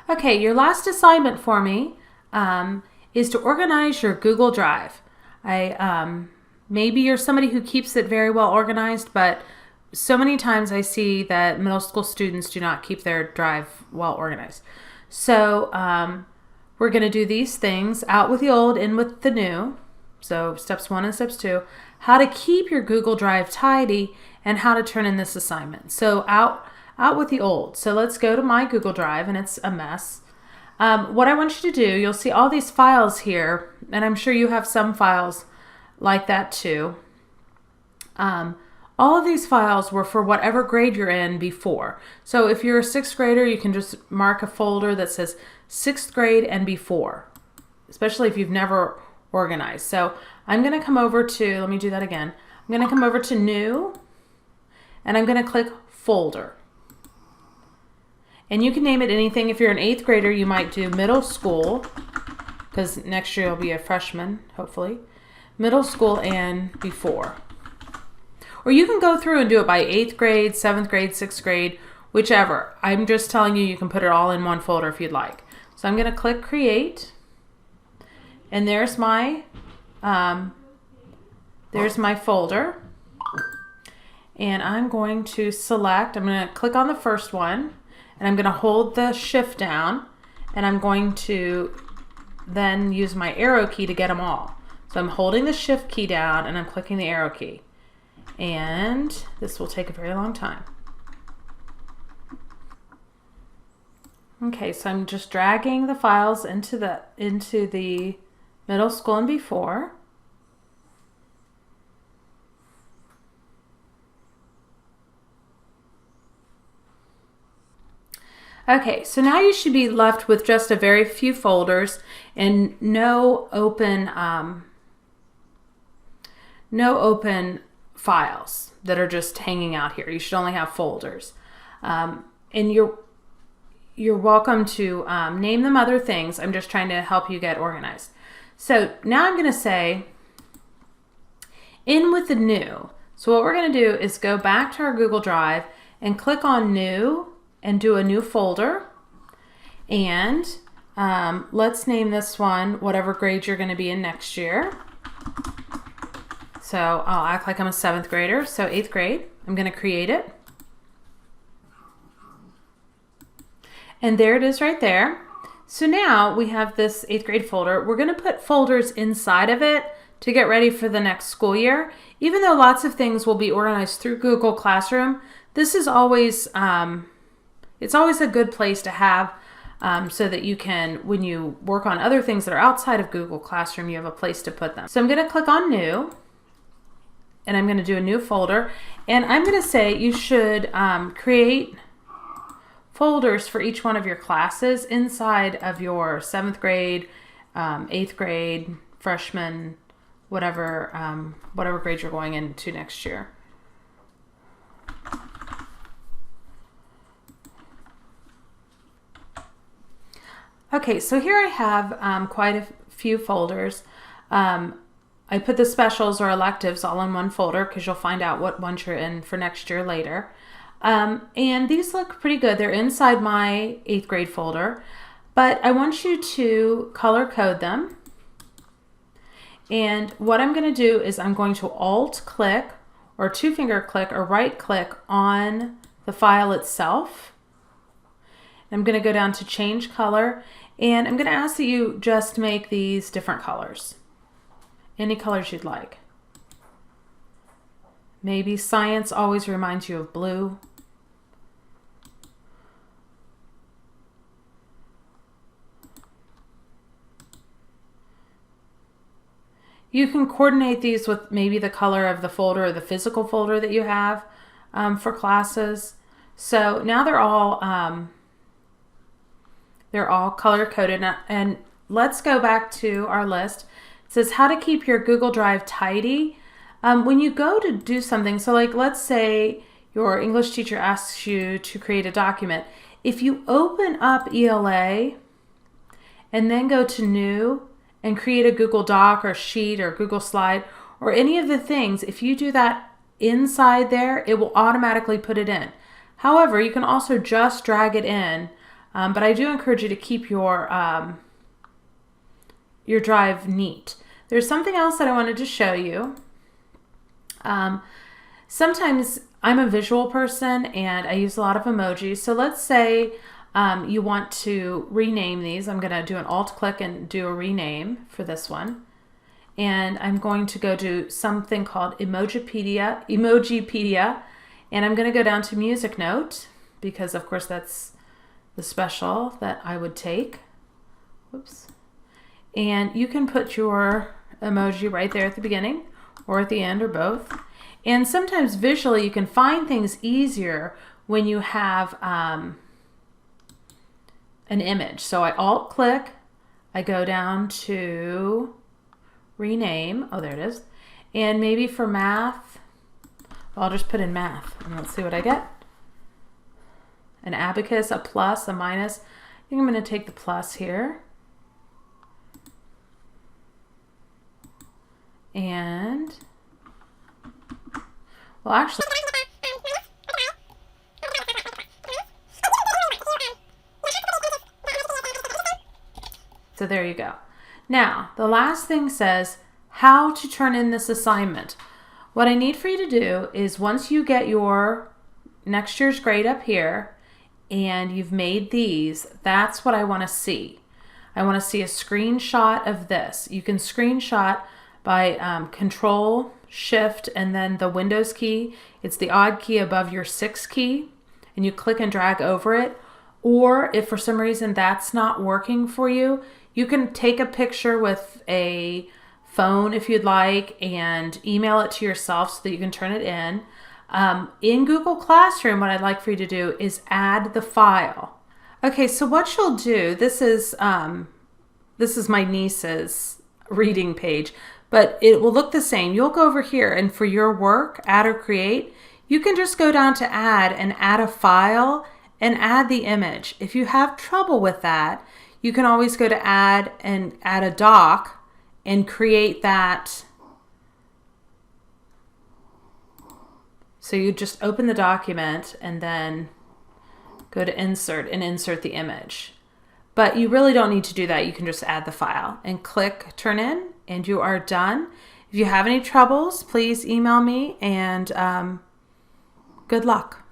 Okay, your last assignment for me is to organize your Google Drive. Maybe you're somebody who keeps it very well organized, but so many times I see that middle school students do not keep their drive well organized. So we're going to do these things: out with the old, in with the new. So steps 1 and steps 2, how to keep your Google Drive tidy, and how to turn in this assignment. So out with the old. So let's go to my Google Drive, and it's a mess. What I want you to do, you'll see all these files here, and I'm sure you have some files like that too. All of these files were for whatever grade you're in before. So if you're a 6th grader, you can just mark a folder that says 6th grade and before, especially if you've never organized. So I'm going to come over to, let me do that again. I'm going to come over to new, and I'm going to click folder. And you can name it anything. If you're an 8th grader, you might do middle school, because next year you'll be a freshman, hopefully. Middle school and before. Or you can go through and do it by 8th grade, 7th grade, 6th grade, whichever. I'm just telling you can put it all in one folder if you'd like. So I'm going to click create. And there's my folder. And I'm going to select, I'm going to click on the first one, and I'm going to hold the shift down, and I'm going to then use my arrow key to get them all. So I'm holding the shift key down and I'm clicking the arrow key. And this will take a very long time. Okay, so I'm just dragging the files into the middle school and before. Okay, so now you should be left with just a very few folders and no open files that are just hanging out here. You should only have folders. And you're welcome to name them other things. I'm just trying to help you get organized. So now I'm going to say in with the new. So what we're going to do is go back to our Google Drive and click on new and do a new folder. And let's name this one whatever grade you're going to be in next year. So I'll act like I'm a 7th grader, so 8th grade. I'm going to create it. And there it is right there. So now we have this 8th grade folder. We're going to put folders inside of it to get ready for the next school year. Even though lots of things will be organized through Google Classroom, this is always, it's always a good place to have so that you can, when you work on other things that are outside of Google Classroom, you have a place to put them. So I'm going to click on new, and I'm going to do a new folder. And I'm going to say you should create folders for each one of your classes inside of your 7th grade, 8th grade, freshman, whatever grade you're going into next year. Okay, so here I have quite a few folders. I put the specials or electives all in one folder because you'll find out what ones you're in for next year later. And these look pretty good. They're inside my 8th grade folder, but I want you to color code them. And what I'm going to do is I'm going to alt click or 2-finger click or right click on the file itself. I'm going to go down to change color, and I'm going to ask that you just make these different colors. Any colors you'd like. Maybe science always reminds you of blue. You can coordinate these with maybe the color of the folder or the physical folder that you have for classes. So now they're all color coded. And let's go back to our list. It says how to keep your Google Drive tidy. When you go to do something, so like let's say your English teacher asks you to create a document. If you open up ELA and then go to new and create a Google Doc or sheet or Google Slide or any of the things, if you do that inside there, it will automatically put it in. However, you can also just drag it in But I do encourage you to keep your drive neat. There's something else that I wanted to show you. Sometimes I'm a visual person and I use a lot of emojis. So let's say you want to rename these. I'm going to do an Alt-click and do a rename for this one. And I'm going to go to something called Emojipedia, and I'm going to go down to Music Note because, of course, that's the special that I would take. Whoops. And you can put your emoji right there at the beginning or at the end or both. And sometimes visually you can find things easier when you have an image. So I Alt-click, I go down to rename. Oh, there it is. And maybe for math, I'll just put in math and let's see what I get. An abacus, a plus, a minus. I think I'm going to take the plus here. And, well, actually, so there you go. Now, the last thing says how to turn in this assignment. What I need for you to do is once you get your next year's grade up here and you've made these, that's what I want to see. I want to see a screenshot of this. You can screenshot by Control, Shift, and then the Windows key. It's the odd key above your 6 key, and you click and drag over it. Or if for some reason that's not working for you, you can take a picture with a phone if you'd like and email it to yourself so that you can turn it in. In Google Classroom, what I'd like for you to do is add the file. Okay, so what you'll do, this is my niece's reading page, but it will look the same. You'll go over here and for your work, add or create, you can just go down to add and add a file and add the image. If you have trouble with that, you can always go to add and add a doc and create that. So you just open the document and then go to insert and insert the image. But you really don't need to do that. You can just add the file and click turn in and you are done. If you have any troubles, please email me and good luck.